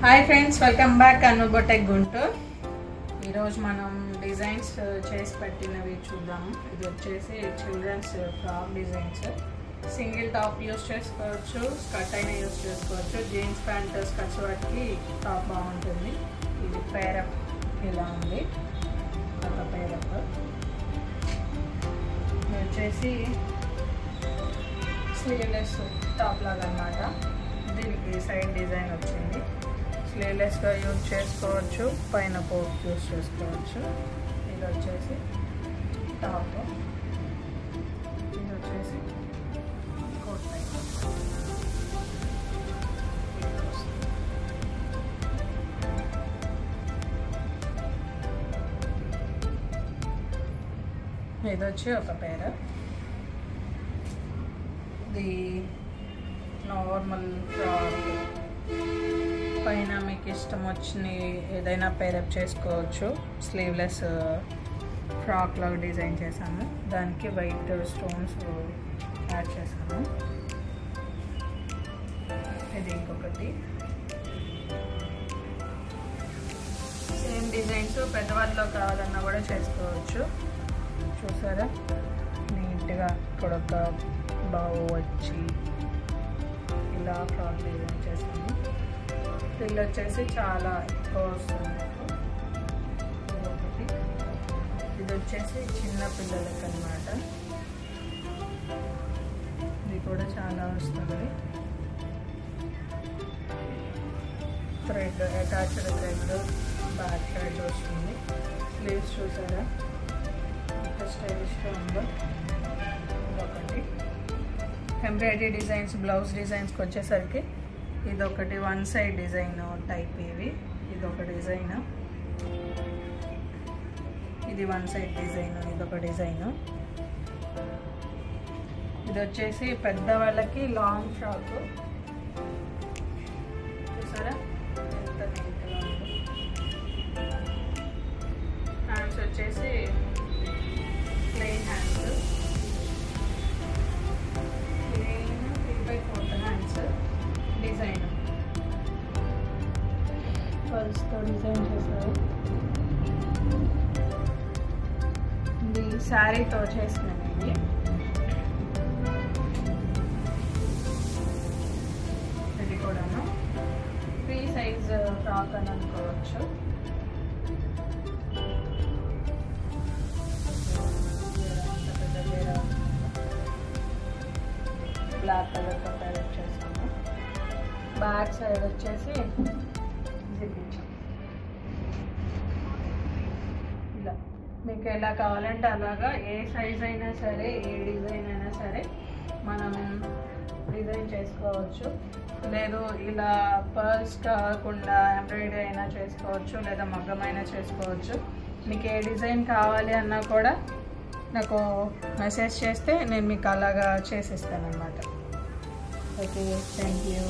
Hi friends, welcome back Anu boutique Guntur. ఈరోజు మనం designs చేసి పెట్టినవి చూద్దాము. ఇది వచ్చేసి children's frock designs. Single top use చేసుకోవచ్చు, స్కర్ట్ అయినా యూస్ చేసుకోవచ్చు. జీన్స్ ప్యాంట్ స్కర్ట్స్ వాటికి టాప్ బాగుంటుంది. ఇది పేరప్ ఇలా ఉంది, ఒక పేరప్. ఇది వచ్చేసి స్లీవ్లెస్ టాప్ లాగా అన్నమాట. దీనికి సైడ్ డిజైన్ వచ్చింది. స్లీవ్లెస్గా యూజ్ చేసుకోవచ్చు, పైన కోట్ యూజ్ చేసుకోవచ్చు. ఇది వచ్చేసి టాప్, ఇది వచ్చేసి కోట్ టైప్. ఇది వచ్చి ఒక పేర. ఇది నార్మల్ ఫ్రాక్, పైన మీకు ఇష్టం వచ్చిన ఏదైనా పేరప్ చేసుకోవచ్చు. స్లీవ్లెస్ ఫ్రాక్ లాగా డిజైన్ చేశాము, దానికి వైట్ స్టోన్స్ యాడ్ చేశాము. ఇది ఇంకొకటి సేమ్ డిజైన్స్ పెద్దవాళ్ళలో కావాలన్నా కూడా చేసుకోవచ్చు. చూసారా, నీట్గా ఇక్కడ ఒక బావు వచ్చి ఇలా ఫ్రాక్ డిజైన్ చేశాము. పిల్ల వచ్చేసి చాలా ఎక్కువ వస్తుంది. ఇది వచ్చేసి చిన్న పిల్లలకి అన్నమాట. ఇది కూడా చాలా వస్తుంది. Thread attached thread, back thread వస్తుంది. స్లీవ్స్ చూసారా ఎంత స్టైలిష్గా ఉందో. ఇదొకటి ఎంబ్రాయిడరీ డిజైన్స్, బ్లౌజ్ డిజైన్స్కి వచ్చేసరికి ఇదొకటి వన్ సైడ్ డిజైన్ టైప్. ఇదొక డిజైన్, ఇది వన్ సైడ్ డిజైన్, ఇదొక డిజైన్. ఇది వచ్చేసి పెద్దవాళ్ళకి లాంగ్ ఫ్రాక్. చూసారా ఎంత నీట్గా ఉంది. హ్యాండ్స్ వచ్చేసి plain hands, plain 3/4 hands. Design పర్స్తో డిజైన్ చేశారు. ఇది శారీతో చేసినవి. ఇది కూడాను ఫ్రీ సైజ్ ఫ్రాక్ అని అనుకోవచ్చు. బ్లాక్ కలర్తో పేరప్ చేసాము. బ్యాక్ సైడ్ వచ్చేసి ఇలా మీకు ఎలా కావాలంటే అలాగా, ఏ సైజ్ అయినా సరే, ఏ డిజైన్ అయినా సరే మనం డిజైన్ చేసుకోవచ్చు. లేదు ఇలా పర్ల్స్ కాకుండా ఎంబ్రాయిడరీ అయినా చేసుకోవచ్చు, లేదా మగ్గమైనా చేసుకోవచ్చు. మీకు ఏ డిజైన్ కావాలి అన్నా కూడా నాకు మెసేజ్ చేస్తే నేను మీకు అలాగా చేసిస్తాను అన్నమాట. Okay, thank you.